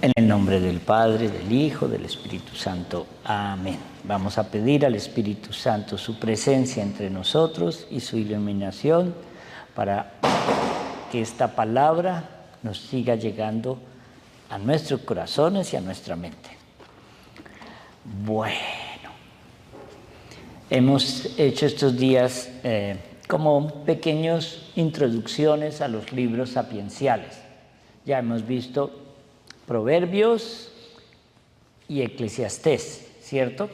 En el nombre del Padre, del Hijo, del Espíritu Santo. Amén. Vamos a pedir al Espíritu Santo su presencia entre nosotros y su iluminación para que esta palabra nos siga llegando a nuestros corazones y a nuestra mente. Bueno, hemos hecho estos días como pequeñas introducciones a los libros sapienciales. Ya hemos visto Proverbios y Eclesiastés, ¿cierto?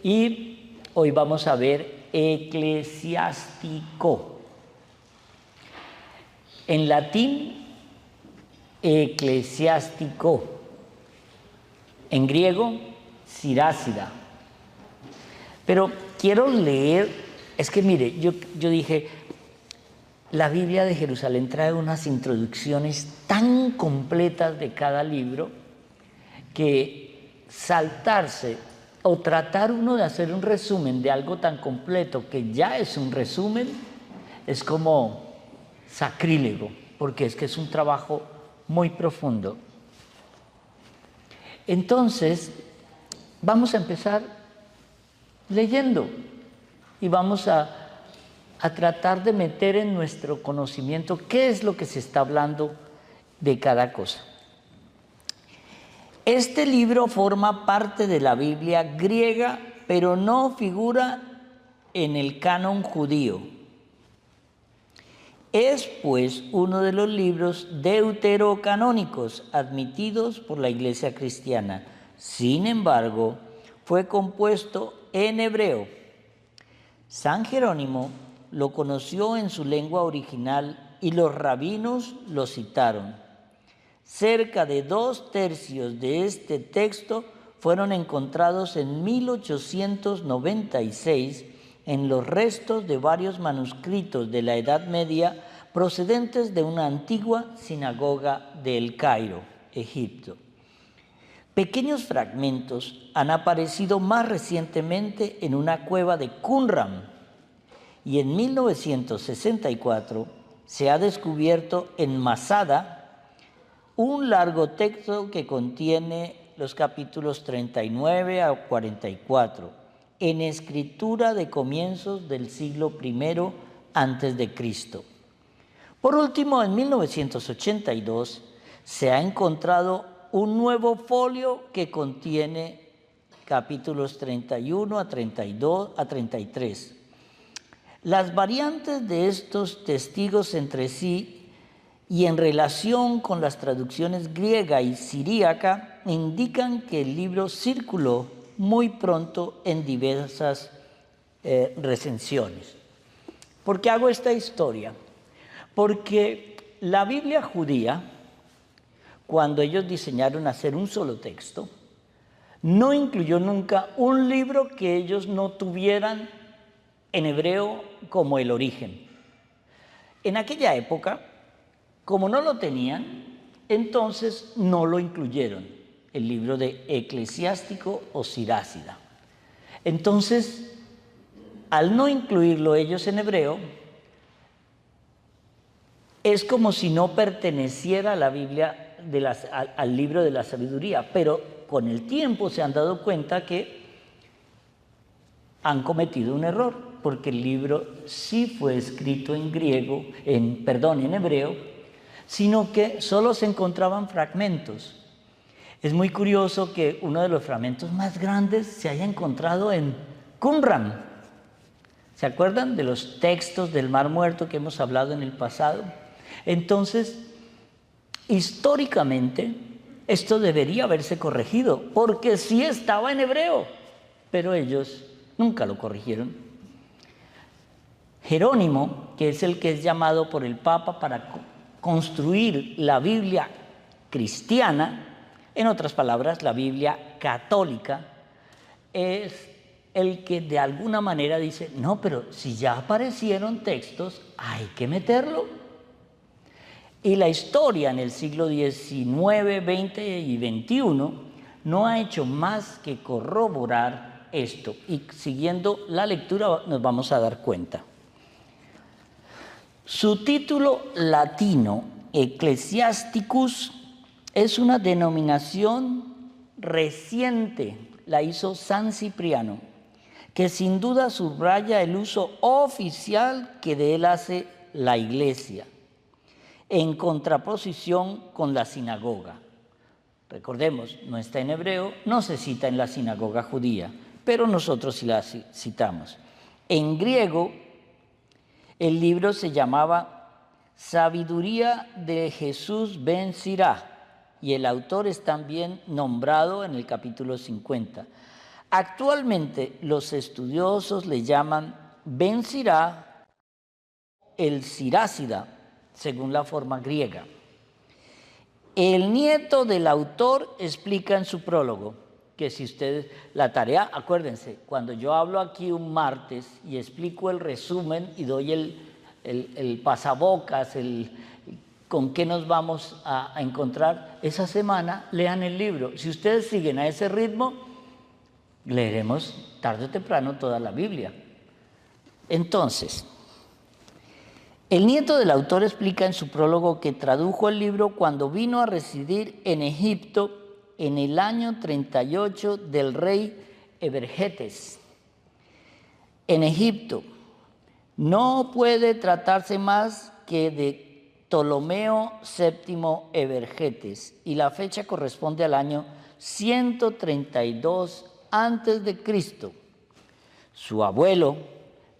Y hoy vamos a ver Eclesiástico. En latín, eclesiástico. En griego, Sirácida. Pero quiero leer, es que mire, yo dije, la Biblia de Jerusalén trae unas introducciones tan completas de cada libro que saltarse o tratar uno de hacer un resumen de algo tan completo que ya es un resumen es como sacrílego, porque es que es un trabajo muy profundo. Entonces, vamos a empezar leyendo y vamos a tratar de meter en nuestro conocimiento qué es lo que se está hablando de cada cosa. Este libro forma parte de la Biblia griega, pero no figura en el canon judío. Es, pues, uno de los libros deuterocanónicos admitidos por la Iglesia cristiana. Sin embargo, fue compuesto en hebreo. San Jerónimo lo conoció en su lengua original y los rabinos lo citaron. Cerca de 2/3 de este texto fueron encontrados en 1896 en los restos de varios manuscritos de la Edad Media procedentes de una antigua sinagoga de El Cairo, Egipto. Pequeños fragmentos han aparecido más recientemente en una cueva de Qumran, y en 1964 se ha descubierto en Masada un largo texto que contiene los capítulos 39 a 44, en escritura de comienzos del siglo I antes de Cristo. Por último, en 1982 se ha encontrado un nuevo folio que contiene capítulos 31 a 32 a 33. Las variantes de estos testigos entre sí y en relación con las traducciones griega y siríaca indican que el libro circuló muy pronto en diversas recensiones. ¿Por qué hago esta historia? Porque la Biblia judía, cuando ellos diseñaron hacer un solo texto, no incluyó nunca un libro que ellos no tuvieran en hebreo como el origen. En aquella época, como no lo tenían, entonces no lo incluyeron, el libro de Eclesiástico o Sirácida. Entonces, al no incluirlo ellos en hebreo, es como si no perteneciera a la Biblia al libro de la sabiduría, pero con el tiempo se han dado cuenta que han cometido un error, porque el libro sí fue escrito en hebreo, sino que solo se encontraban fragmentos. Es muy curioso que uno de los fragmentos más grandes se haya encontrado en Qumran. ¿Se acuerdan de los textos del Mar Muerto que hemos hablado en el pasado? Entonces, históricamente, esto debería haberse corregido, porque sí estaba en hebreo, pero ellos nunca lo corrigieron. Jerónimo, que es el que es llamado por el Papa para construir la Biblia cristiana, en otras palabras, la Biblia católica, es el que de alguna manera dice, no, pero si ya aparecieron textos, hay que meterlo. Y la historia en el siglo XIX, XX y XXI no ha hecho más que corroborar esto. Y siguiendo la lectura nos vamos a dar cuenta. Su título latino Ecclesiasticus es una denominación reciente, la hizo San Cipriano, que sin duda subraya el uso oficial que de él hace la Iglesia, en contraposición con la sinagoga. Recordemos, no está en hebreo, no se cita en la sinagoga judía, pero nosotros sí la citamos. En griego, el libro se llamaba Sabiduría de Jesús ben Sirá, y el autor es también nombrado en el capítulo 50. Actualmente los estudiosos le llaman Ben Sirá el Sirácida, según la forma griega. El nieto del autor explica en su prólogo que si ustedes, la tarea, acuérdense, cuando yo hablo aquí un martes y explico el resumen y doy el pasabocas, con qué nos vamos a encontrar, esa semana lean el libro. Si ustedes siguen a ese ritmo, leeremos tarde o temprano toda la Biblia. Entonces, el nieto del autor explica en su prólogo que tradujo el libro cuando vino a residir en Egipto en el año 38 del rey Ebergetes. En Egipto no puede tratarse más que de Ptolomeo VII Ebergetes, y la fecha corresponde al año 132 antes de Cristo. Su abuelo,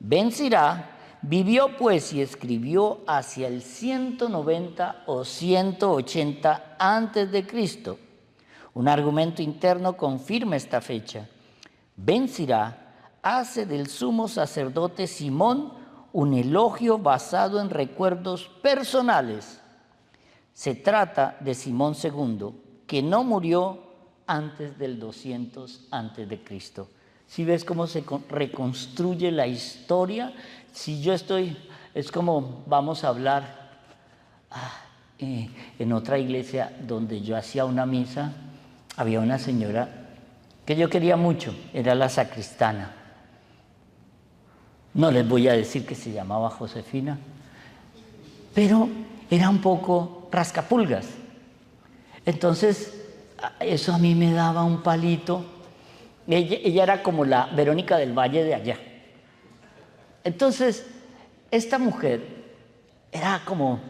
Ben Sirá, vivió pues y escribió hacia el 190 o 180 antes de Cristo. Un argumento interno confirma esta fecha. Ben Sirá hace del sumo sacerdote Simón un elogio basado en recuerdos personales. Se trata de Simón II, que no murió antes del 200 antes de Cristo. ¿Sí ves cómo se reconstruye la historia? Si yo estoy, es como vamos a hablar en otra iglesia donde yo hacía una misa, había una señora que yo quería mucho, era la sacristana. No les voy a decir que se llamaba Josefina, pero era un poco rascapulgas. Entonces, eso a mí me daba un palito. Ella era como la Verónica del Valle de allá. Entonces, esta mujer era como,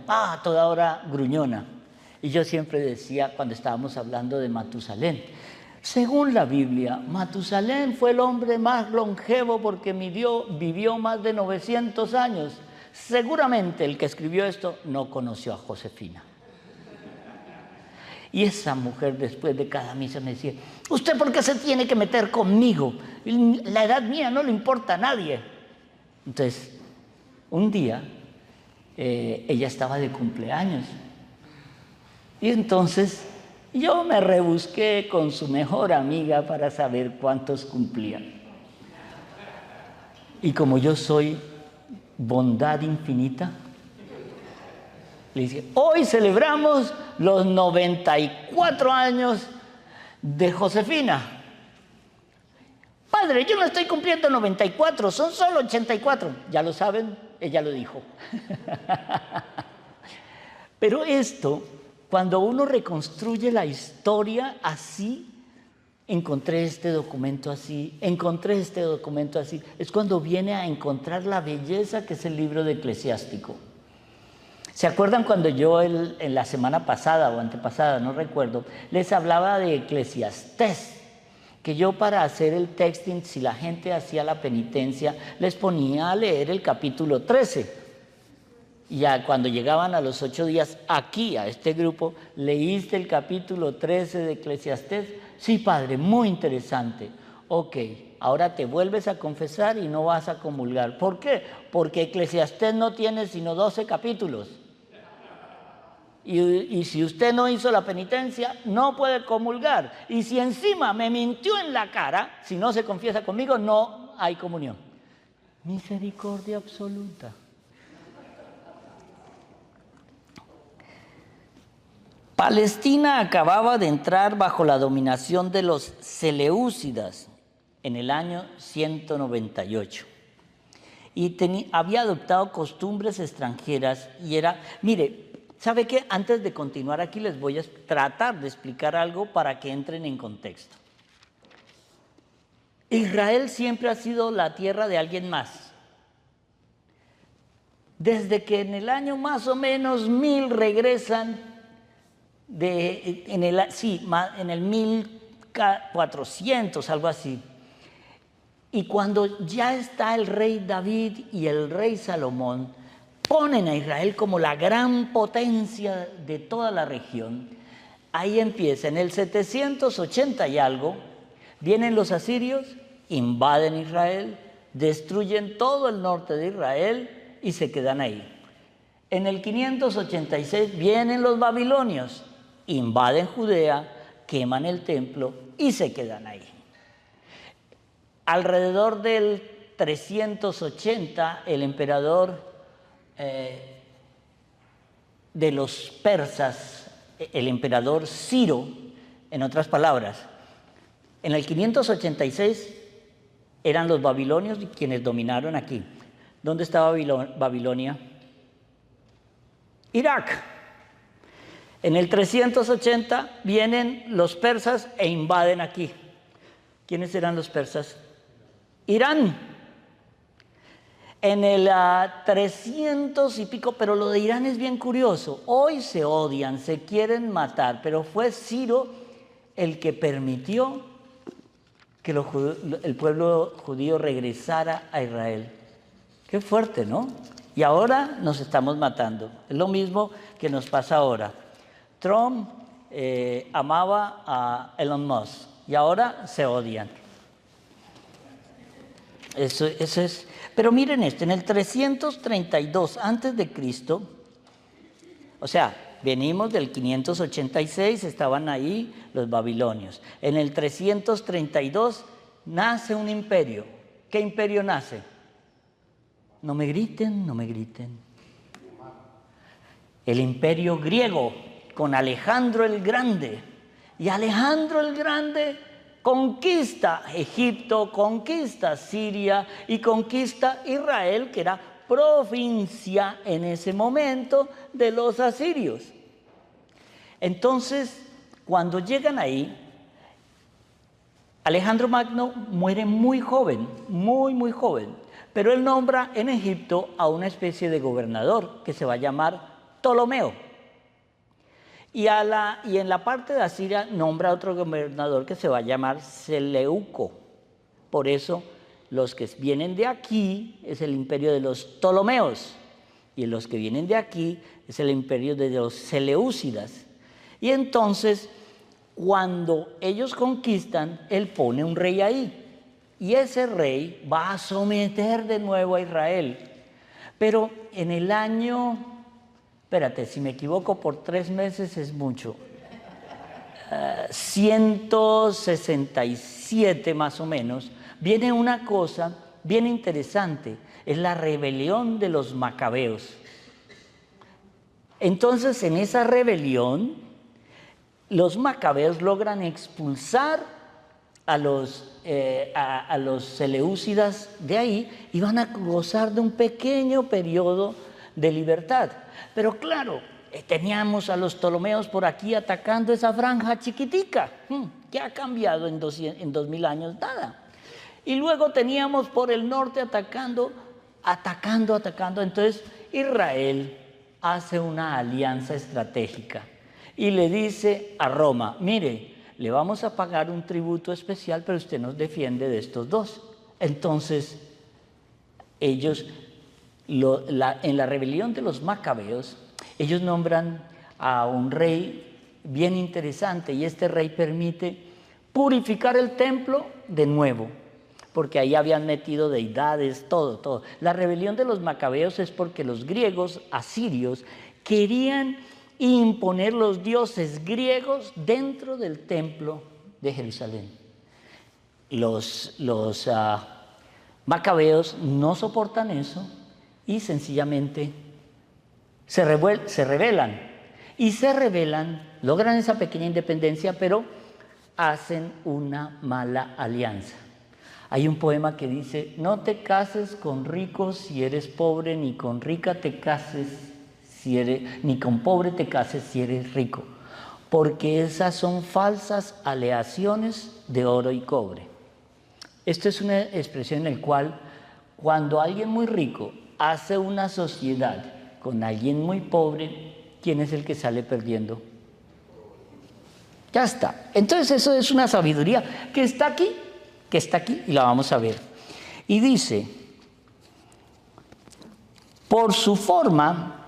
toda hora gruñona. Y yo siempre decía, cuando estábamos hablando de Matusalén, según la Biblia, Matusalén fue el hombre más longevo porque vivió más de 900 años. Seguramente el que escribió esto no conoció a Josefina. Y esa mujer después de cada misa me decía, ¿usted por qué se tiene que meter conmigo? La edad mía no le importa a nadie. Entonces, un día, ella estaba de cumpleaños. Y entonces yo me rebusqué con su mejor amiga para saber cuántos cumplían. Y como yo soy bondad infinita, le dije, hoy celebramos los 94 años de Josefina. Padre, yo no estoy cumpliendo 94, son solo 84. Ya lo saben, ella lo dijo. Pero esto, cuando uno reconstruye la historia así, encontré este documento así, es cuando viene a encontrar la belleza que es el libro de Eclesiástico. ¿Se acuerdan cuando yo en la semana pasada o antepasada, no recuerdo, les hablaba de Eclesiastés? Que yo para hacer el texting, si la gente hacía la penitencia, les ponía a leer el capítulo 13. Y ya cuando llegaban a los 8 días aquí, a este grupo, ¿leíste el capítulo 13 de Eclesiastés? Sí, padre, muy interesante. Ok, ahora te vuelves a confesar y no vas a comulgar. ¿Por qué? Porque Eclesiastés no tiene sino 12 capítulos. Y si usted no hizo la penitencia, no puede comulgar. Y si encima me mintió en la cara, si no se confiesa conmigo, no hay comunión. Misericordia absoluta. Palestina acababa de entrar bajo la dominación de los seleúcidas en el año 198. Y había adoptado costumbres extranjeras y era, mire, ¿Sabe qué? Antes de continuar aquí les voy a tratar de explicar algo para que entren en contexto. Israel siempre ha sido la tierra de alguien más. Desde que en el año más o menos 1000 regresan, en el 1400, algo así. Y cuando ya está el rey David y el rey Salomón, ponen a Israel como la gran potencia de toda la región. Ahí empieza, en el 780 y algo, vienen los asirios, invaden Israel, destruyen todo el norte de Israel y se quedan ahí. En el 586 vienen los babilonios, invaden Judea, queman el templo y se quedan ahí. Alrededor del 380, el emperador de los persas, el emperador Ciro, en otras palabras, en el 586 eran los babilonios quienes dominaron aquí. ¿Dónde estaba Babilonia? Irak. En el 380 vienen los persas e invaden aquí. ¿Quiénes eran los persas? Irán. En el 300 y pico, pero lo de Irán es bien curioso. Hoy se odian, se quieren matar, pero fue Ciro el que permitió que el pueblo judío regresara a Israel. Qué fuerte, ¿no? Y ahora nos estamos matando. Es lo mismo que nos pasa ahora. Trump amaba a Elon Musk y ahora se odian. Eso es. Pero miren esto, en el 332 antes de Cristo, o sea, venimos del 586, estaban ahí los babilonios. En el 332 nace un imperio. ¿Qué imperio nace? No me griten, no me griten. El imperio griego, con Alejandro el Grande. Y Alejandro el Grande conquista Egipto, conquista Siria y conquista Israel, que era provincia en ese momento de los asirios. Entonces, cuando llegan ahí, Alejandro Magno muere muy joven, muy joven, pero él nombra en Egipto a una especie de gobernador que se va a llamar Ptolomeo. Y en la parte de Asiria nombra a otro gobernador que se va a llamar Seleuco. Por eso los que vienen de aquí es el imperio de los Ptolomeos y los que vienen de aquí es el imperio de los Seleucidas. Y entonces, cuando ellos conquistan, él pone un rey ahí y ese rey va a someter de nuevo a Israel. Pero en el año... Espérate, si me equivoco por 3 meses es mucho. 167 más o menos, viene una cosa bien interesante, es la rebelión de los macabeos. Entonces, en esa rebelión, los macabeos logran expulsar a los seleucidas de ahí y van a gozar de un pequeño periodo de libertad. Pero claro, teníamos a los Ptolomeos por aquí atacando esa franja chiquitica. ¿Qué ha cambiado en 2000 años? Nada. Y luego teníamos por el norte atacando. Entonces Israel hace una alianza estratégica y le dice a Roma, mire, le vamos a pagar un tributo especial, pero usted nos defiende de estos dos. Entonces ellos... en la rebelión de los macabeos, ellos nombran a un rey bien interesante y este rey permite purificar el templo de nuevo, porque ahí habían metido deidades, todo. La rebelión de los macabeos es porque los griegos asirios querían imponer los dioses griegos dentro del templo de Jerusalén. Los macabeos no soportan eso y sencillamente se rebelan, logran esa pequeña independencia, pero hacen una mala alianza. Hay un poema que dice, no te cases con ricos si eres pobre, ni con rica te cases ni con pobre te cases si eres rico, porque esas son falsas aleaciones de oro y cobre. Esto es una expresión en la cual cuando alguien muy rico hace una sociedad con alguien muy pobre, ¿quién es el que sale perdiendo? Ya está. Entonces eso es una sabiduría que está aquí y la vamos a ver. Y dice, por su forma,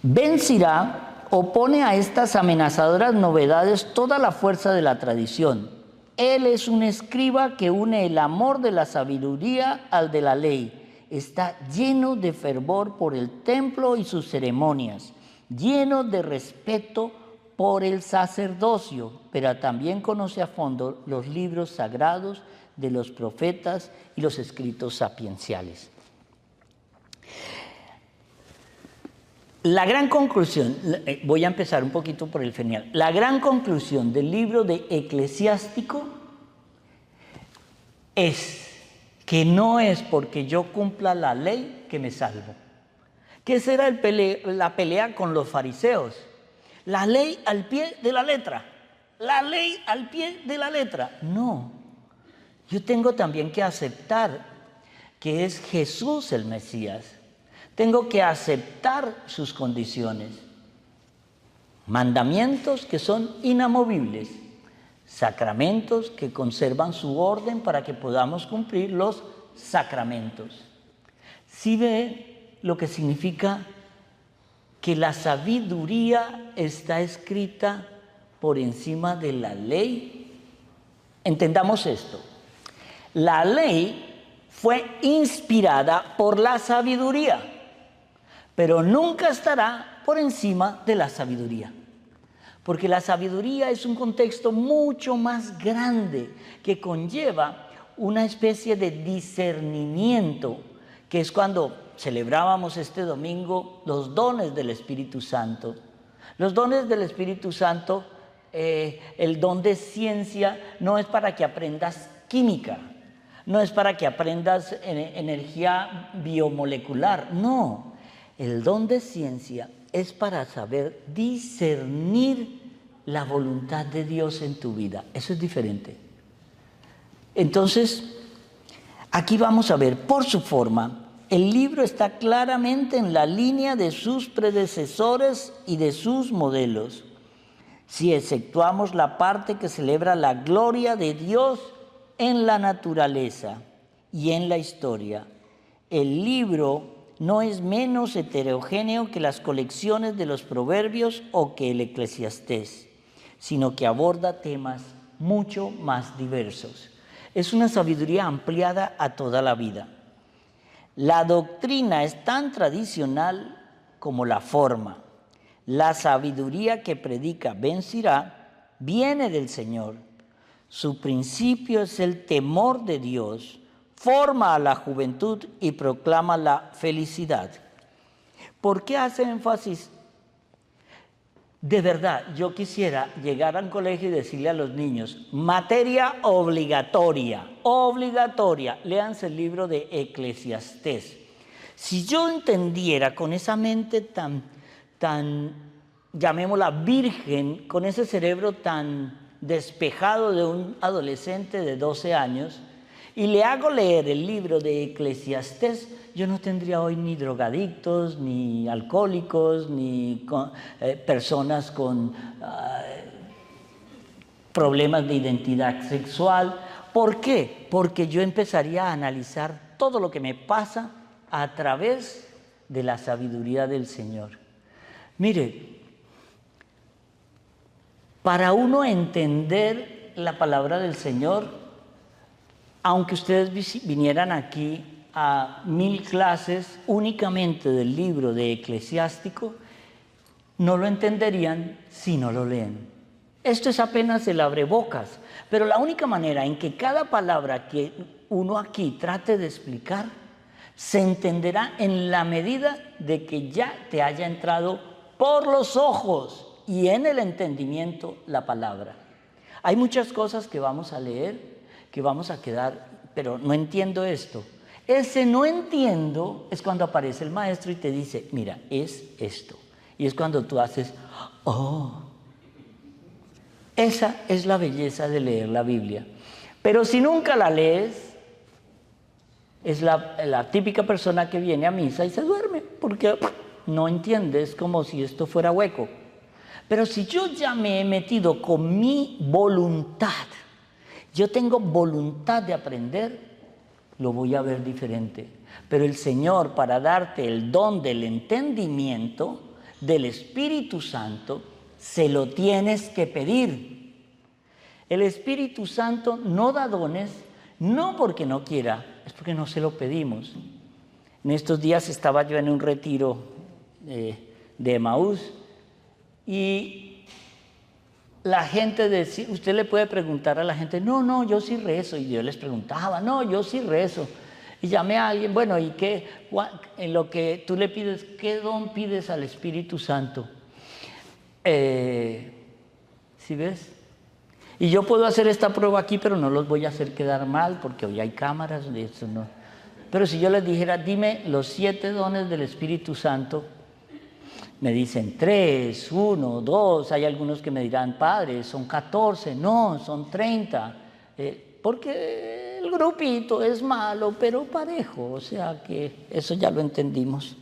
Ben Sirá opone a estas amenazadoras novedades toda la fuerza de la tradición. Él es un escriba que une el amor de la sabiduría al de la ley. Está lleno de fervor por el templo y sus ceremonias, lleno de respeto por el sacerdocio, pero también conoce a fondo los libros sagrados de los profetas y los escritos sapienciales. La gran conclusión, voy a empezar un poquito por el final, la gran conclusión del libro de Eclesiástico es que no es porque yo cumpla la ley que me salvo. ¿Qué será la pelea con los fariseos? La ley al pie de la letra, la ley al pie de la letra. No, yo tengo también que aceptar que es Jesús el Mesías. Tengo que aceptar sus condiciones. Mandamientos que son inamovibles. Sacramentos que conservan su orden para que podamos cumplir los sacramentos. ¿Sí ve lo que significa que la sabiduría está escrita por encima de la ley? Entendamos esto. La ley fue inspirada por la sabiduría, pero nunca estará por encima de la sabiduría. Porque la sabiduría es un contexto mucho más grande que conlleva una especie de discernimiento, que es cuando celebrábamos este domingo los dones del Espíritu Santo. Los dones del Espíritu Santo, el don de ciencia no es para que aprendas química, no es para que aprendas energía biomolecular, no. El don de ciencia es para saber discernir la voluntad de Dios en tu vida. Eso es diferente. Entonces, aquí vamos a ver, por su forma, el libro está claramente en la línea de sus predecesores y de sus modelos. Si exceptuamos la parte que celebra la gloria de Dios en la naturaleza y en la historia, el libro no es menos heterogéneo que las colecciones de los Proverbios o que el Eclesiastés, sino que aborda temas mucho más diversos. Es una sabiduría ampliada a toda la vida. La doctrina es tan tradicional como la forma. La sabiduría que predica Ben Sirá viene del Señor. Su principio es el temor de Dios, forma a la juventud y proclama la felicidad. ¿Por qué hace énfasis? De verdad, yo quisiera llegar a un colegio y decirle a los niños, materia obligatoria, léanse el libro de Eclesiastés. Si yo entendiera con esa mente tan, llamémosla virgen, con ese cerebro tan despejado de un adolescente de 12 años, y le hago leer el libro de Eclesiastés, yo no tendría hoy ni drogadictos, ni alcohólicos, ni personas con problemas de identidad sexual. ¿Por qué? Porque yo empezaría a analizar todo lo que me pasa a través de la sabiduría del Señor. Mire, para uno entender la palabra del Señor, aunque ustedes vinieran aquí a 1000 clases únicamente del libro de Eclesiástico, no lo entenderían si no lo leen. Esto es apenas el abrebocas, pero la única manera en que cada palabra que uno aquí trate de explicar se entenderá en la medida de que ya te haya entrado por los ojos y en el entendimiento la palabra. Hay muchas cosas que vamos a leer, que vamos a quedar, pero no entiendo esto. Ese no entiendo es cuando aparece el maestro y te dice, mira, es esto. Y es cuando tú haces, oh. Esa es la belleza de leer la Biblia. Pero si nunca la lees, es la típica persona que viene a misa y se duerme, porque no entiende, es como si esto fuera hueco. Pero si yo ya me he metido con mi voluntad, yo tengo voluntad de aprender, lo voy a ver diferente. Pero el Señor, para darte el don del entendimiento del Espíritu Santo, se lo tienes que pedir. El Espíritu Santo no da dones, no porque no quiera, es porque no se lo pedimos. En estos días estaba yo en un retiro de Emaús y la gente decía, usted le puede preguntar a la gente, no, yo sí rezo. Y yo les preguntaba, no, yo sí rezo. Y llamé a alguien, bueno, ¿y qué? En lo que tú le pides, ¿qué don pides al Espíritu Santo? ¿Sí ves? Y yo puedo hacer esta prueba aquí, pero no los voy a hacer quedar mal, porque hoy hay cámaras, de eso no. Pero si yo les dijera, dime los 7 dones del Espíritu Santo, me dicen 3, 1, 2, hay algunos que me dirán, padre, son 14, no, son 30, porque el grupito es malo, pero parejo, o sea que eso ya lo entendimos.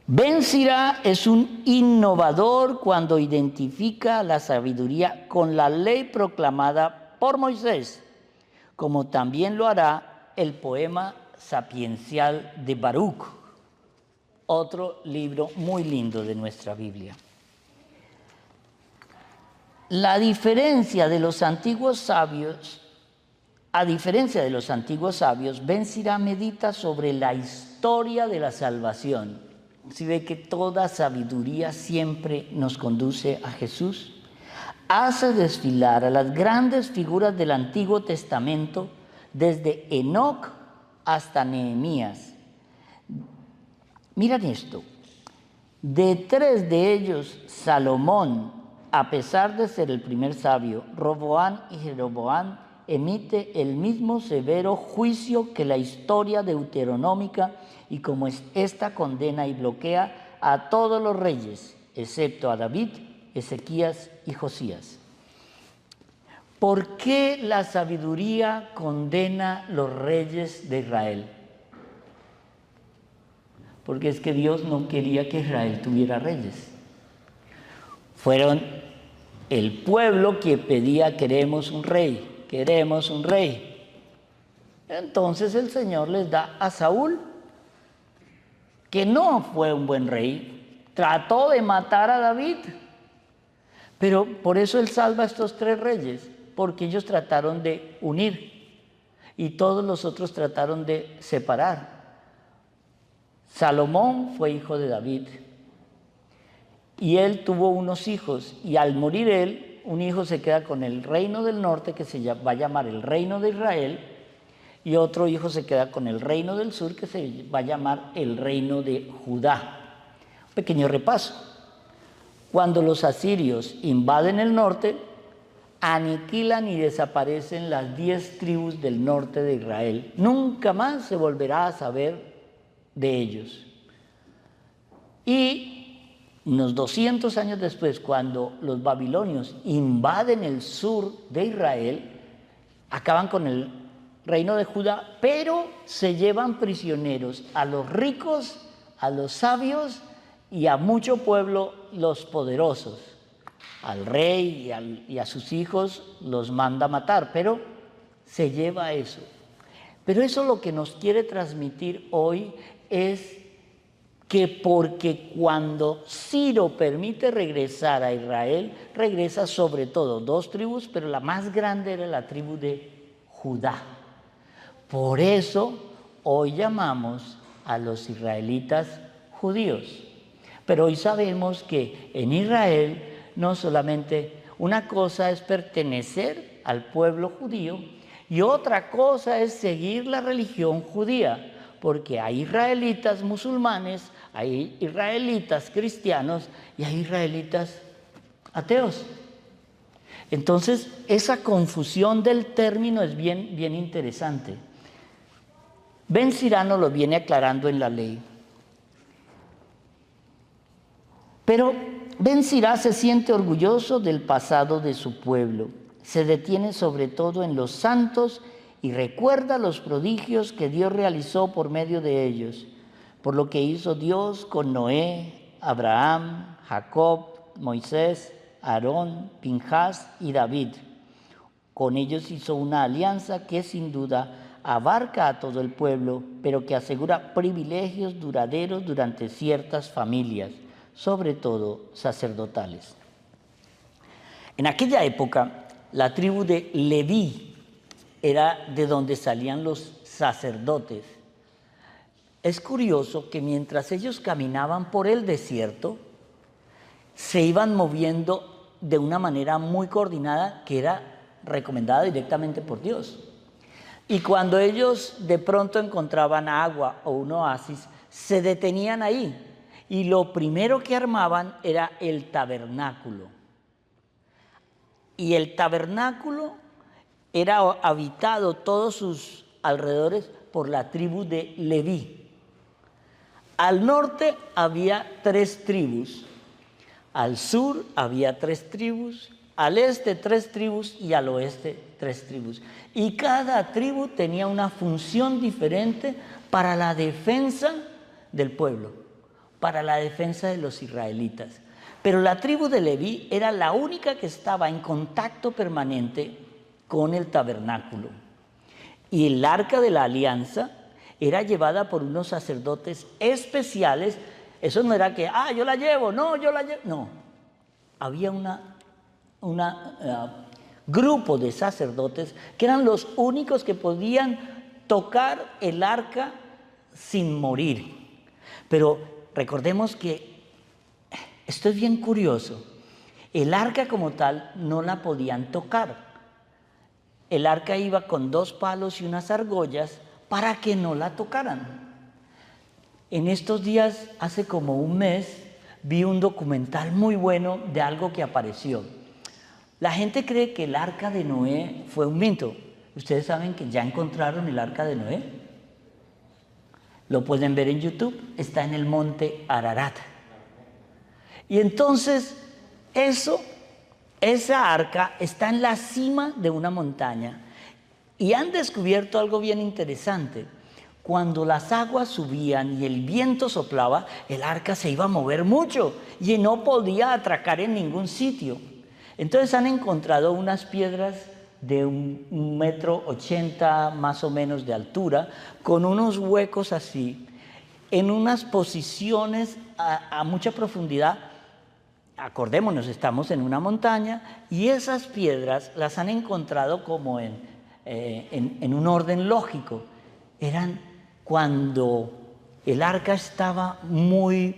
Ben Sira es un innovador cuando identifica la sabiduría con la ley proclamada por Moisés, como también lo hará el poema sapiencial de Baruch, otro libro muy lindo de nuestra Biblia. La diferencia de los antiguos sabios, a diferencia de los antiguos sabios, Ben Sira medita sobre la historia de la salvación. Si ve que toda sabiduría siempre nos conduce a Jesús, hace desfilar a las grandes figuras del Antiguo Testamento desde Enoc hasta Nehemías. Miren esto, de 3 de ellos, Salomón, a pesar de ser el primer sabio, Roboam y Jeroboam, emite el mismo severo juicio que la historia deuteronómica y como esta condena y bloquea a todos los reyes, excepto a David, Ezequías y Josías. ¿Por qué la sabiduría condena los reyes de Israel? Porque es que Dios no quería que Israel tuviera reyes. Fueron el pueblo que pedía, queremos un rey, queremos un rey. Entonces el Señor les da a Saúl, que no fue un buen rey, trató de matar a David, pero por eso él salva a estos 3 reyes, porque ellos trataron de unir y todos los otros trataron de separar. Salomón fue hijo de David y él tuvo unos hijos y al morir él, un hijo se queda con el reino del norte que se va a llamar el reino de Israel y otro hijo se queda con el reino del sur que se va a llamar el reino de Judá. Un pequeño repaso. Cuando los asirios invaden el norte, aniquilan y desaparecen las 10 tribus del norte de Israel. Nunca más se volverá a saber de ellos. Y unos 200 años después, cuando los babilonios invaden el sur de Israel, acaban con el reino de Judá, pero se llevan prisioneros a los ricos, a los sabios y a mucho pueblo, los poderosos. Al rey y a sus hijos los manda matar, pero se lleva eso. Pero eso lo que nos quiere transmitir hoy es que porque cuando Ciro permite regresar a Israel, regresa sobre todo 2 tribus, pero la más grande era la tribu de Judá. Por eso hoy llamamos a los israelitas judíos. Pero hoy sabemos que en Israel no solamente una cosa es pertenecer al pueblo judío y otra cosa es seguir la religión judía, porque hay israelitas musulmanes, hay israelitas cristianos y hay israelitas ateos. Entonces, esa confusión del término es bien interesante. Ben Sirá nos lo viene aclarando en la ley. Pero Ben Sirá se siente orgulloso del pasado de su pueblo. Se detiene sobre todo en los santos y recuerda los prodigios que Dios realizó por medio de ellos, por lo que hizo Dios con Noé, Abraham, Jacob, Moisés, Aarón, Pinjas y David. Con ellos hizo una alianza que sin duda abarca a todo el pueblo, pero que asegura privilegios duraderos durante ciertas familias, sobre todo sacerdotales. En aquella época, la tribu de Leví era de donde salían los sacerdotes. Es curioso que mientras ellos caminaban por el desierto, se iban moviendo de una manera muy coordinada que era recomendada directamente por Dios. Y cuando ellos de pronto encontraban agua o un oasis, se detenían ahí. Y lo primero que armaban era el tabernáculo. Y el tabernáculo era habitado todos sus alrededores por la tribu de Leví. Al norte había 3 tribus, al sur había 3 tribus, al este 3 tribus y al oeste 3 tribus. Y cada tribu tenía una función diferente para la defensa del pueblo, para la defensa de los israelitas. Pero la tribu de Leví era la única que estaba en contacto permanente con el tabernáculo. Y el arca de la alianza era llevada por unos sacerdotes especiales. Eso no era que, yo la llevo, no, yo la llevo. No, había un grupo de sacerdotes que eran los únicos que podían tocar el arca sin morir. Pero recordemos que esto es bien curioso. El arca como tal no la podían tocar. El arca iba con 2 palos y unas argollas para que no la tocaran. En estos días, hace como un mes, vi un documental muy bueno de algo que apareció. La gente cree que el arca de Noé fue un mito. Ustedes saben que ya encontraron el arca de Noé. Lo pueden ver en YouTube, está en el monte Ararat. Y entonces, esa arca está en la cima de una montaña. Y han descubierto algo bien interesante. Cuando las aguas subían y el viento soplaba, el arca se iba a mover mucho y no podía atracar en ningún sitio. Entonces han encontrado unas piedras de 1,80 m más o menos de altura, con unos huecos así, en unas posiciones a mucha profundidad. Acordémonos, estamos en una montaña y esas piedras las han encontrado como en un orden lógico. Eran cuando el arca estaba muy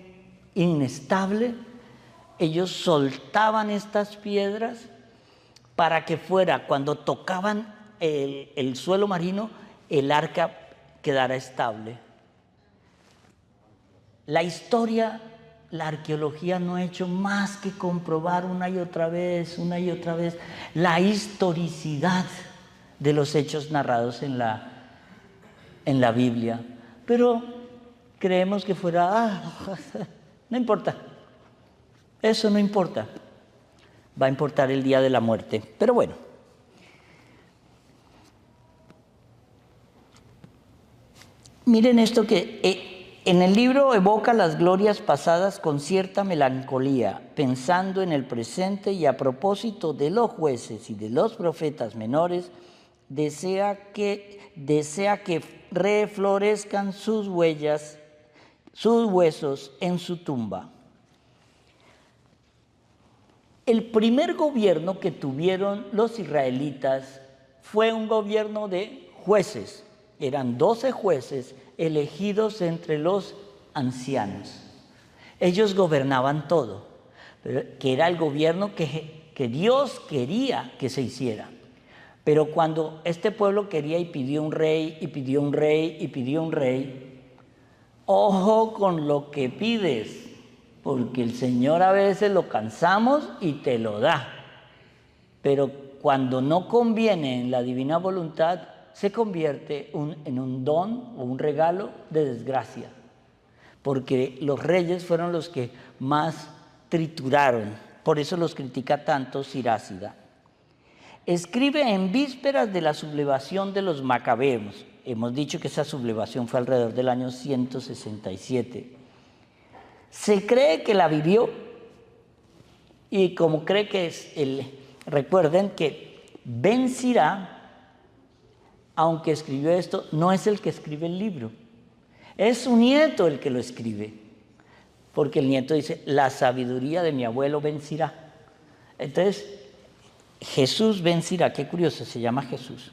inestable, ellos soltaban estas piedras para que fuera, cuando tocaban el suelo marino, el arca quedara estable. La historia, la arqueología no ha hecho más que comprobar una y otra vez la historicidad de los hechos narrados en la Biblia. Pero creemos que fuera, no importa, eso no importa, va a importar el día de la muerte. Pero bueno, miren esto que en el libro evoca las glorias pasadas con cierta melancolía, pensando en el presente, y a propósito de los jueces y de los profetas menores, desea que reflorezcan sus huellas, sus huesos en su tumba. El primer gobierno que tuvieron los israelitas fue un gobierno de jueces. Eran 12 jueces elegidos entre los ancianos. Ellos gobernaban todo, pero que era el gobierno que Dios quería que se hiciera. Pero cuando este pueblo quería y pidió un rey, y pidió un rey, y pidió un rey, ojo con lo que pides, porque el Señor a veces lo cansamos y te lo da. Pero cuando no conviene en la divina voluntad, se convierte en un don o un regalo de desgracia, porque los reyes fueron los que más trituraron, por eso los critica tanto Sirácida. Escribe en vísperas de la sublevación de los macabeos. Hemos dicho que esa sublevación fue alrededor del año 167. Se cree que la vivió, y como cree que es recuerden que Ben Sirá, aunque escribió esto, no es el que escribe el libro, es su nieto el que lo escribe, porque el nieto dice, la sabiduría de mi abuelo Ben Sirá. Entonces, Jesús Ben Sirá, qué curioso, se llama Jesús.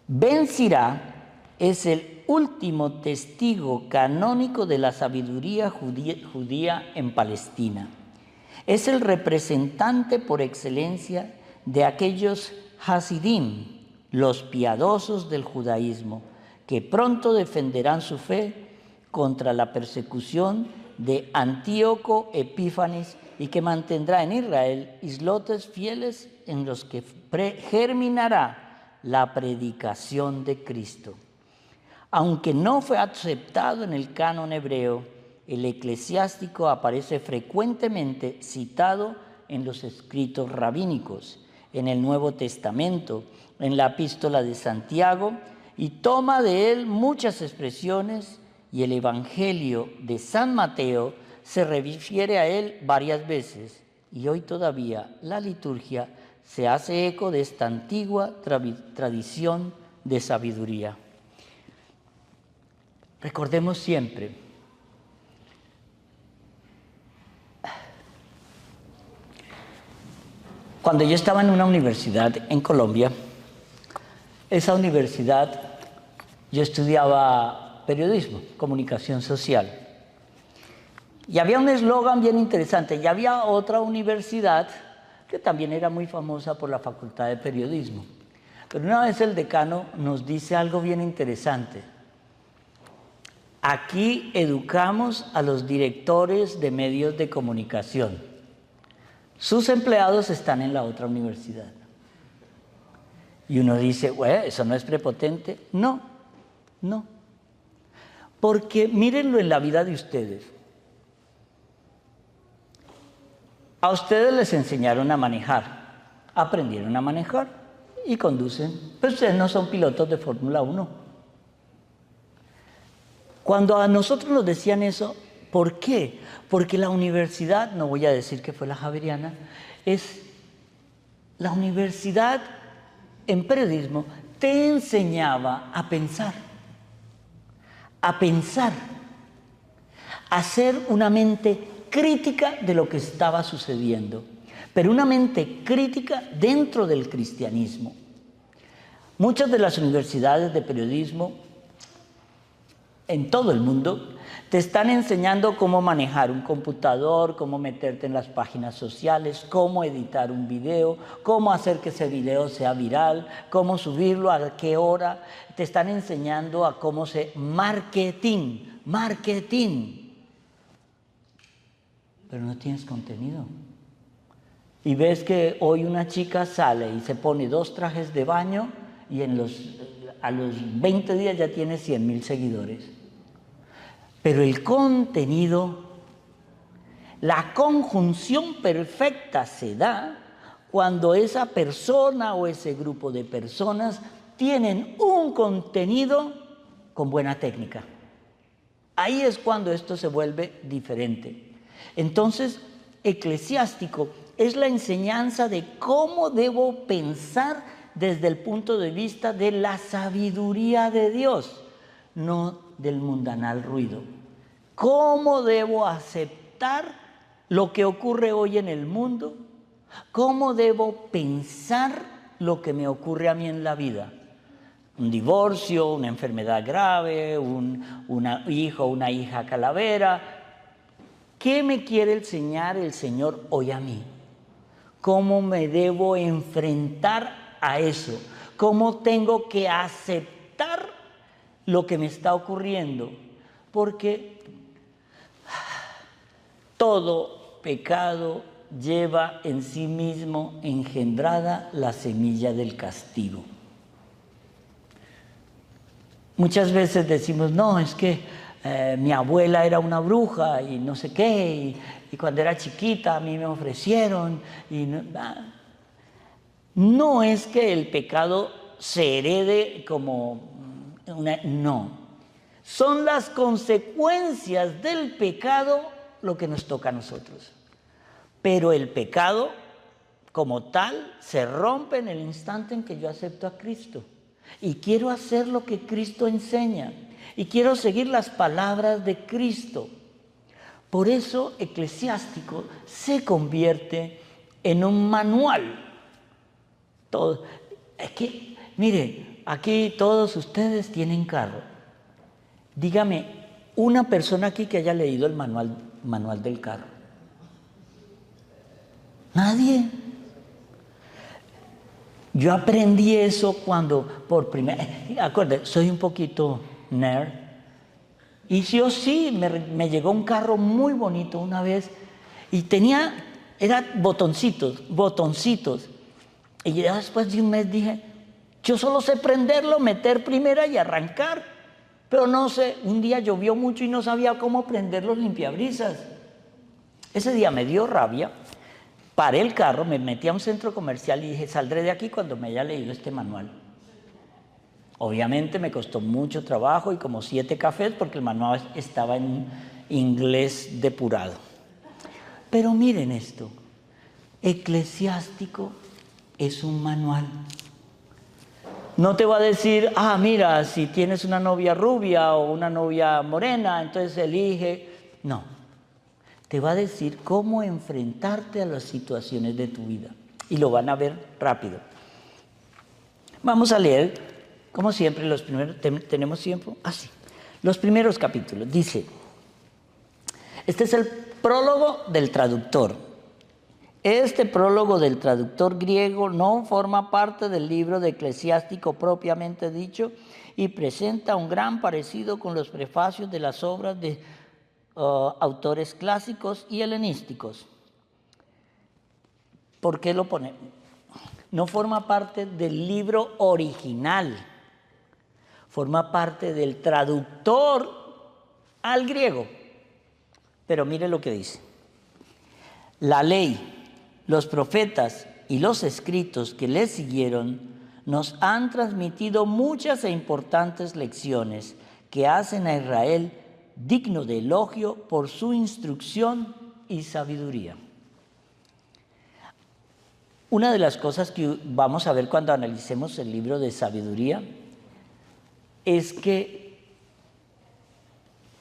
Ben Sirá es el último testigo canónico de la sabiduría judía en Palestina. Es el representante por excelencia de aquellos Hasidim, los piadosos del judaísmo, que pronto defenderán su fe contra la persecución de Antíoco Epífanes y que mantendrá en Israel islotes fieles en los que germinará la predicación de Cristo. Aunque no fue aceptado en el canon hebreo, el eclesiástico aparece frecuentemente citado en los escritos rabínicos, en el Nuevo Testamento, en la Epístola de Santiago, y toma de él muchas expresiones, y el Evangelio de San Mateo se refiere a él varias veces, y hoy todavía la liturgia se hace eco de esta antigua tradición de sabiduría. Recordemos siempre, cuando yo estaba en una universidad en Colombia, esa universidad yo estudiaba periodismo, comunicación social. Y había un eslogan bien interesante, y había otra universidad que también era muy famosa por la Facultad de Periodismo. Pero una vez el decano nos dice algo bien interesante. Aquí educamos a los directores de medios de comunicación. Sus empleados están en la otra universidad. Y uno dice, bueno, ¿eso no es prepotente? No, no. Porque mírenlo en la vida de ustedes. A ustedes les enseñaron a manejar, aprendieron a manejar y conducen. Pero ustedes no son pilotos de Fórmula 1. Cuando a nosotros nos decían eso, ¿por qué? Porque la universidad, no voy a decir que fue la Javeriana, es la universidad en periodismo, te enseñaba a pensar, a hacer una mente crítica de lo que estaba sucediendo, pero una mente crítica dentro del cristianismo. Muchas de las universidades de periodismo en todo el mundo te están enseñando cómo manejar un computador, cómo meterte en las páginas sociales, cómo editar un video, cómo hacer que ese video sea viral, cómo subirlo, a qué hora. Te están enseñando a cómo se marketing. Pero no tienes contenido. Y ves que hoy una chica sale y se pone 2 trajes de baño y a los 20 días ya tiene 100.000 seguidores. Pero el contenido, la conjunción perfecta se da cuando esa persona o ese grupo de personas tienen un contenido con buena técnica. Ahí es cuando esto se vuelve diferente. Entonces, eclesiástico es la enseñanza de cómo debo pensar desde el punto de vista de la sabiduría de Dios, no del mundanal ruido. ¿Cómo debo aceptar lo que ocurre hoy en el mundo? ¿Cómo debo pensar lo que me ocurre a mí en la vida? Un divorcio, una enfermedad grave, un hijo o una hija calavera. ¿Qué me quiere enseñar el Señor hoy a mí? ¿Cómo me debo enfrentar a eso? ¿Cómo tengo que aceptar lo que me está ocurriendo? Porque todo pecado lleva en sí mismo engendrada la semilla del castigo. Muchas veces decimos, no, es que mi abuela era una bruja y no sé qué, y cuando era chiquita a mí me ofrecieron. Y no es que el pecado se herede como no. Son las consecuencias del pecado lo que nos toca a nosotros. Pero el pecado, como tal, se rompe en el instante en que yo acepto a Cristo. Y quiero hacer lo que Cristo enseña. Y quiero seguir las palabras de Cristo. Por eso Eclesiástico se convierte en un manual. Todo. Es que, mire, aquí todos ustedes tienen carro. Dígame, una persona aquí que haya leído el manual del carro. Nadie. Yo aprendí eso cuando por primera vez, acuérdense, soy un poquito nerd. Y yo sí, me llegó un carro muy bonito una vez y era botoncitos. Y ya después de un mes dije, yo solo sé prenderlo, meter primera y arrancar. Pero no sé, un día llovió mucho y no sabía cómo prender los limpiabrisas. Ese día me dio rabia, paré el carro, me metí a un centro comercial y dije, saldré de aquí cuando me haya leído este manual. Obviamente me costó mucho trabajo y como 7 cafés porque el manual estaba en inglés depurado. Pero miren esto, Eclesiástico es un manual. No te va a decir, mira, si tienes una novia rubia o una novia morena, entonces elige. No, te va a decir cómo enfrentarte a las situaciones de tu vida. Y lo van a ver rápido. Vamos a leer, como siempre, los primeros. ¿Tenemos tiempo? Sí. Los primeros capítulos. Dice, este es el prólogo del traductor. Este prólogo del traductor griego no forma parte del libro de Eclesiástico propiamente dicho y presenta un gran parecido con los prefacios de las obras de autores clásicos y helenísticos. ¿Por qué lo pone? No forma parte del libro original, forma parte del traductor al griego. Pero mire lo que dice. La ley, los profetas y los escritos que le siguieron nos han transmitido muchas e importantes lecciones que hacen a Israel digno de elogio por su instrucción y sabiduría. Una de las cosas que vamos a ver cuando analicemos el libro de sabiduría es que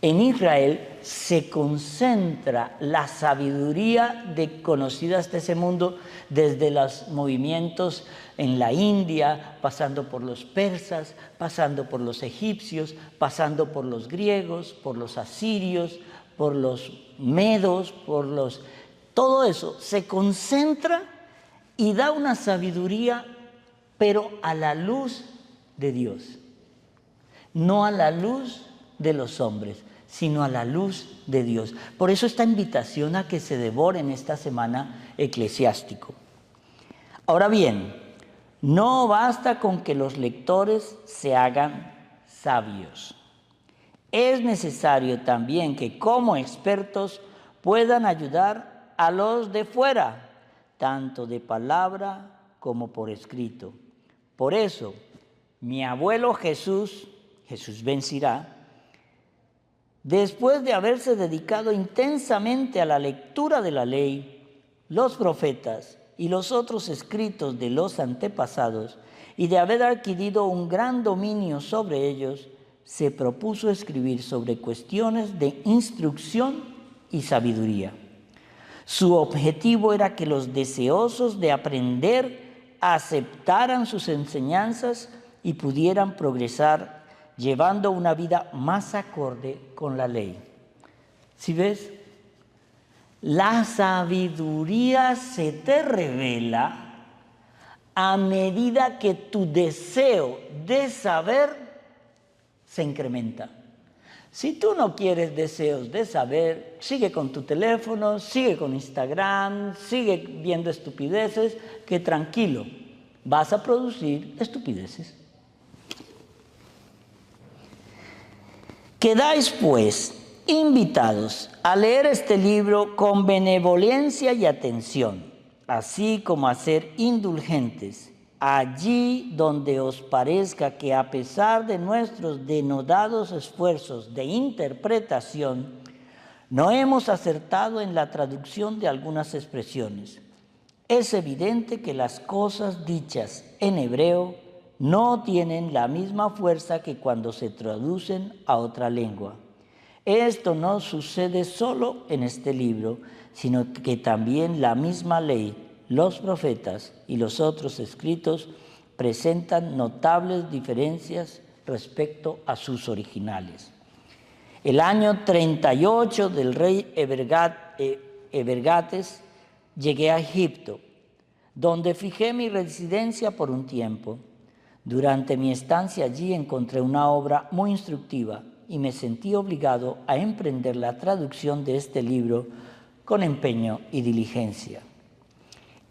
en Israel se concentra la sabiduría conocida hasta ese mundo, desde los movimientos en la India, pasando por los persas, pasando por los egipcios, pasando por los griegos, por los asirios, por los medos, todo eso se concentra y da una sabiduría, pero a la luz de Dios, no a la luz de los hombres, sino a la luz de Dios. Por eso esta invitación a que se devoren esta semana Eclesiástico. Ahora bien, no basta con que los lectores se hagan sabios. Es necesario también que como expertos puedan ayudar a los de fuera, tanto de palabra como por escrito. Por eso, mi abuelo Jesús Ben Sirá, después de haberse dedicado intensamente a la lectura de la ley, los profetas y los otros escritos de los antepasados, y de haber adquirido un gran dominio sobre ellos, se propuso escribir sobre cuestiones de instrucción y sabiduría. Su objetivo era que los deseosos de aprender aceptaran sus enseñanzas y pudieran progresar llevando una vida más acorde con la ley. ¿Sí ves? La sabiduría se te revela a medida que tu deseo de saber se incrementa. Si tú no quieres deseos de saber, sigue con tu teléfono, sigue con Instagram, sigue viendo estupideces, que tranquilo, vas a producir estupideces. Quedáis, pues, invitados a leer este libro con benevolencia y atención, así como a ser indulgentes, allí donde os parezca que a pesar de nuestros denodados esfuerzos de interpretación, no hemos acertado en la traducción de algunas expresiones. Es evidente que las cosas dichas en hebreo no tienen la misma fuerza que cuando se traducen a otra lengua. Esto no sucede solo en este libro, sino que también la misma ley, los profetas y los otros escritos presentan notables diferencias respecto a sus originales. El año 38 del rey Evergates llegué a Egipto, donde fijé mi residencia por un tiempo. Durante mi estancia allí encontré una obra muy instructiva y me sentí obligado a emprender la traducción de este libro con empeño y diligencia.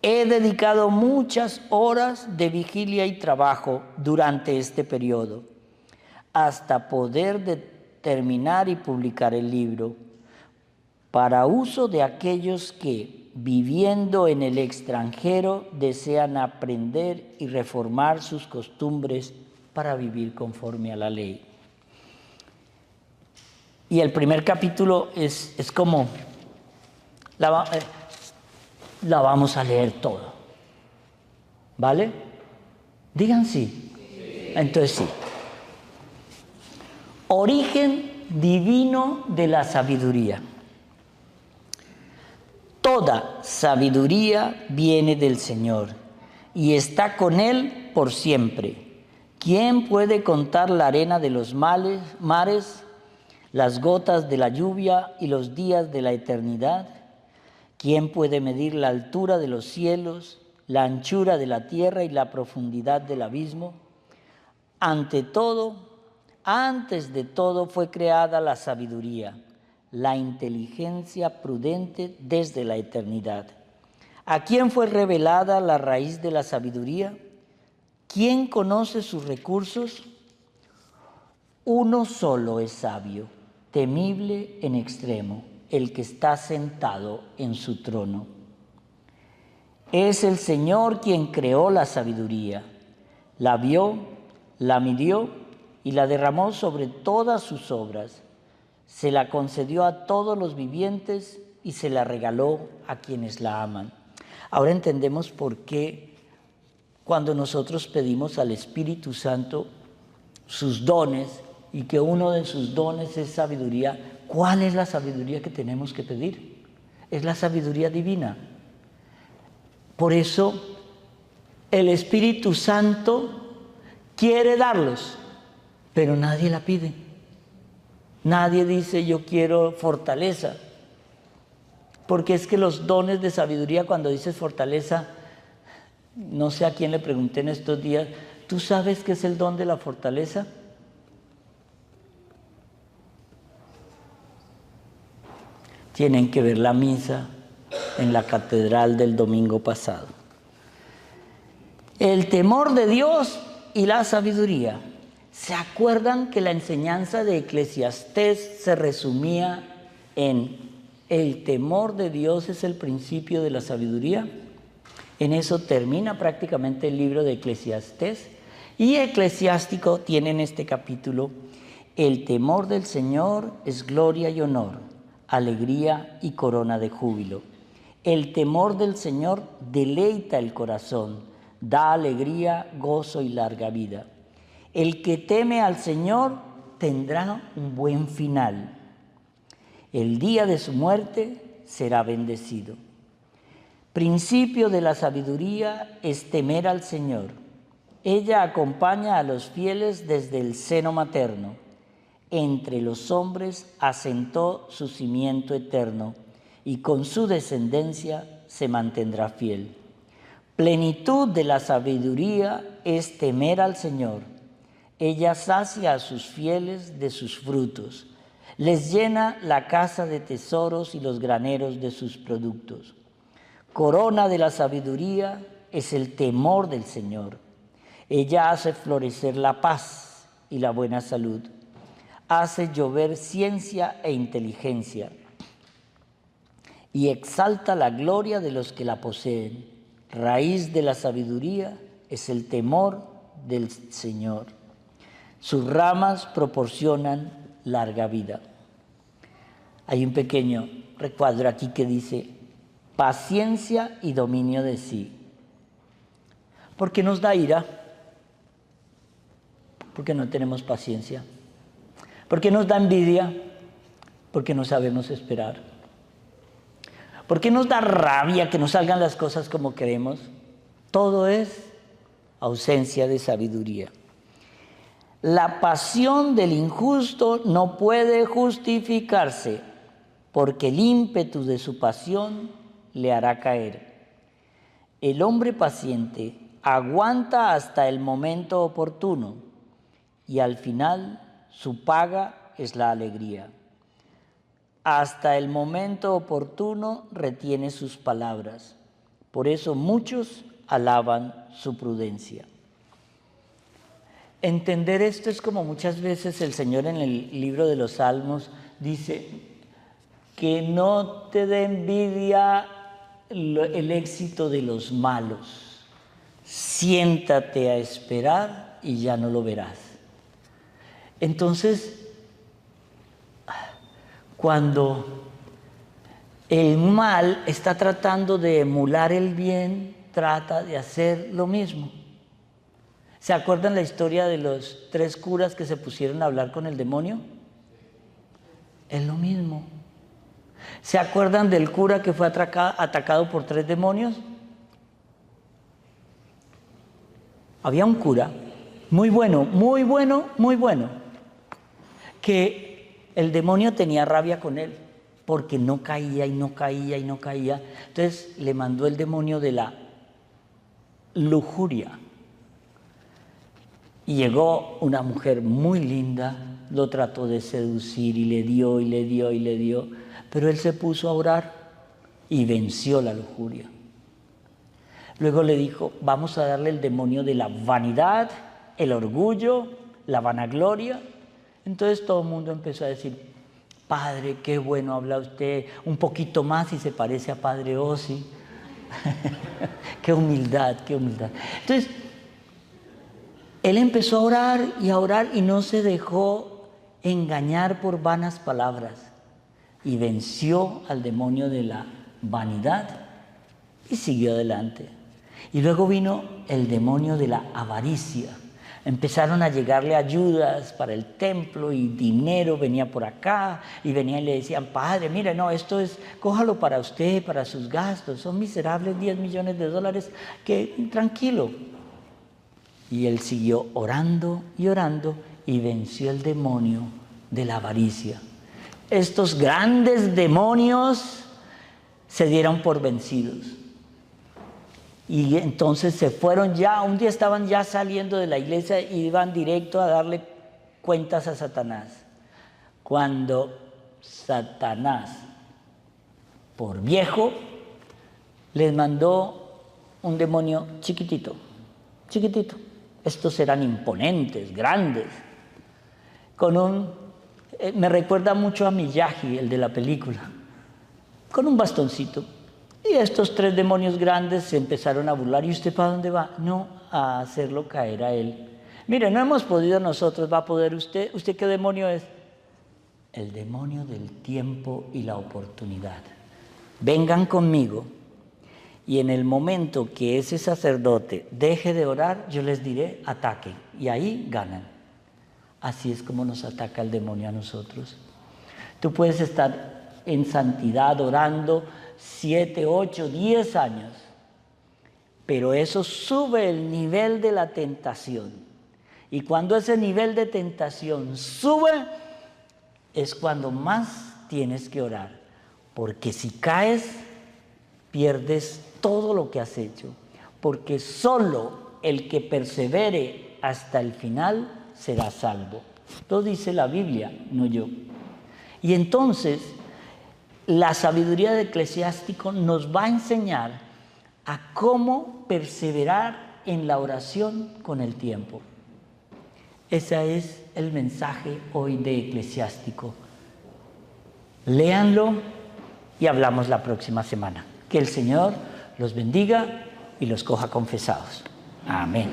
He dedicado muchas horas de vigilia y trabajo durante este periodo, hasta poder terminar y publicar el libro, para uso de aquellos que, viviendo en el extranjero, desean aprender y reformar sus costumbres para vivir conforme a la ley. Y el primer capítulo es como, la vamos a leer todo, ¿vale? Digan sí. Entonces sí. Origen divino de la sabiduría. Toda sabiduría viene del Señor y está con Él por siempre. ¿Quién puede contar la arena de los mares, las gotas de la lluvia y los días de la eternidad? ¿Quién puede medir la altura de los cielos, la anchura de la tierra y la profundidad del abismo? Antes de todo fue creada la sabiduría, la inteligencia prudente desde la eternidad. ¿A quién fue revelada la raíz de la sabiduría? ¿Quién conoce sus recursos? Uno solo es sabio, temible en extremo, el que está sentado en su trono. Es el Señor quien creó la sabiduría, la vio, la midió y la derramó sobre todas sus obras. Se la concedió a todos los vivientes y se la regaló a quienes la aman. Ahora entendemos por qué cuando nosotros pedimos al Espíritu Santo sus dones y que uno de sus dones es sabiduría. ¿Cuál es la sabiduría que tenemos que pedir? Es la sabiduría divina. Por eso el Espíritu Santo quiere darlos, pero nadie la pide. Nadie dice yo quiero fortaleza, porque es que los dones de sabiduría, cuando dices fortaleza, no sé a quién le pregunté en estos días, ¿tú sabes qué es el don de la fortaleza? Tienen que ver la misa en la catedral del domingo pasado. El temor de Dios y la sabiduría. ¿Se acuerdan que la enseñanza de Eclesiastés se resumía en el temor de Dios es el principio de la sabiduría? En eso termina prácticamente el libro de Eclesiastés. Y Eclesiástico tiene en este capítulo: el temor del Señor es gloria y honor, alegría y corona de júbilo. El temor del Señor deleita el corazón, da alegría, gozo y larga vida. El que teme al Señor tendrá un buen final. El día de su muerte será bendecido. Principio de la sabiduría es temer al Señor. Ella acompaña a los fieles desde el seno materno. Entre los hombres asentó su cimiento eterno, y con su descendencia se mantendrá fiel. Plenitud de la sabiduría es temer al Señor. Ella sacia a sus fieles de sus frutos, les llena la casa de tesoros y los graneros de sus productos. Corona de la sabiduría es el temor del Señor. Ella hace florecer la paz y la buena salud. hace llover ciencia e inteligencia y exalta la gloria de los que la poseen. Raíz de la sabiduría es el temor del Señor. Sus ramas proporcionan larga vida. Hay un pequeño recuadro aquí que dice, paciencia y dominio de sí. ¿Por qué nos da ira? Porque no tenemos paciencia. ¿Por qué nos da envidia? Porque no sabemos esperar. ¿Por qué nos da rabia que no salgan las cosas como queremos? Todo es ausencia de sabiduría. La pasión del injusto no puede justificarse, porque el ímpetu de su pasión le hará caer. El hombre paciente aguanta hasta el momento oportuno y al final su paga es la alegría. Hasta el momento oportuno retiene sus palabras. Por eso muchos alaban su prudencia. Entender esto es como muchas veces el Señor en el libro de los Salmos dice que no te dé envidia el éxito de los malos. Siéntate a esperar y ya no lo verás. Entonces, cuando el mal está tratando de emular el bien, trata de hacer lo mismo. ¿Se acuerdan la historia de los 3 curas que se pusieron a hablar con el demonio? Es lo mismo. ¿Se acuerdan del cura que fue atacado por 3 demonios? Había un cura muy bueno, que el demonio tenía rabia con él porque no caía y no caía y no caía. Entonces le mandó el demonio de la lujuria. Y llegó una mujer muy linda, lo trató de seducir y le dio y le dio y le dio, pero él se puso a orar y venció la lujuria. Luego le dijo, vamos a darle el demonio de la vanidad, el orgullo, la vanagloria. Entonces todo el mundo empezó a decir, Padre, qué bueno habla usted, un poquito más y se parece a Padre Osi. Qué humildad, qué humildad. Entonces, él empezó a orar y no se dejó engañar por vanas palabras y venció al demonio de la vanidad y siguió adelante. Y luego vino el demonio de la avaricia. Empezaron a llegarle ayudas para el templo y dinero venía por acá y venía y le decían, Padre, mire, no, esto es, cójalo para usted, para sus gastos, son miserables 10 millones de dólares, que tranquilo. Y él siguió orando y venció el demonio de la avaricia. Estos grandes demonios se dieron por vencidos. Y entonces se fueron ya, un día estaban ya saliendo de la iglesia y iban directo a darle cuentas a Satanás. Cuando Satanás, por viejo, les mandó un demonio chiquitito. Estos eran imponentes, grandes, me recuerda mucho a Miyagi, el de la película, con un bastoncito. Y estos 3 demonios grandes se empezaron a burlar. ¿Y usted para dónde va? No, a hacerlo caer a él. Mire, no hemos podido nosotros, va a poder usted. ¿Usted qué demonio es? El demonio del tiempo y la oportunidad. Vengan conmigo. Y en el momento que ese sacerdote deje de orar, yo les diré, ataquen. Y ahí ganan. Así es como nos ataca el demonio a nosotros. Tú puedes estar en santidad orando 7, 8, 10 años, pero eso sube el nivel de la tentación. Y cuando ese nivel de tentación sube, es cuando más tienes que orar. Porque si caes, pierdes todo lo que has hecho, porque solo el que persevere hasta el final será salvo. Lo dice la Biblia, no yo. Y entonces, la sabiduría del eclesiástico nos va a enseñar a cómo perseverar en la oración con el tiempo. Ese es el mensaje hoy de Eclesiástico. Léanlo y hablamos la próxima semana. Que el Señor los bendiga y los coja confesados. Amén.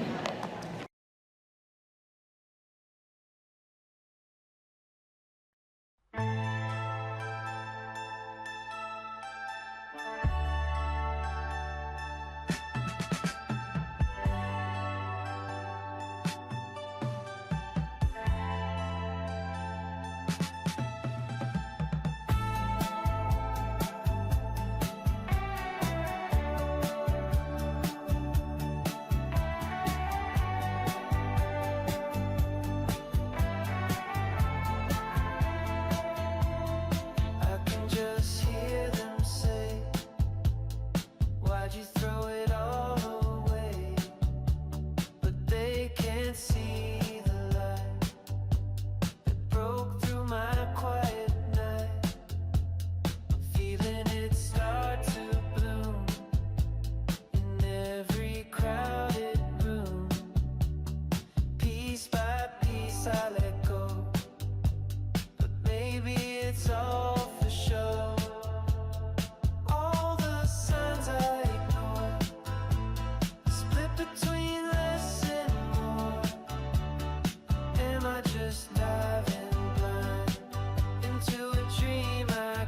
Piece by piece I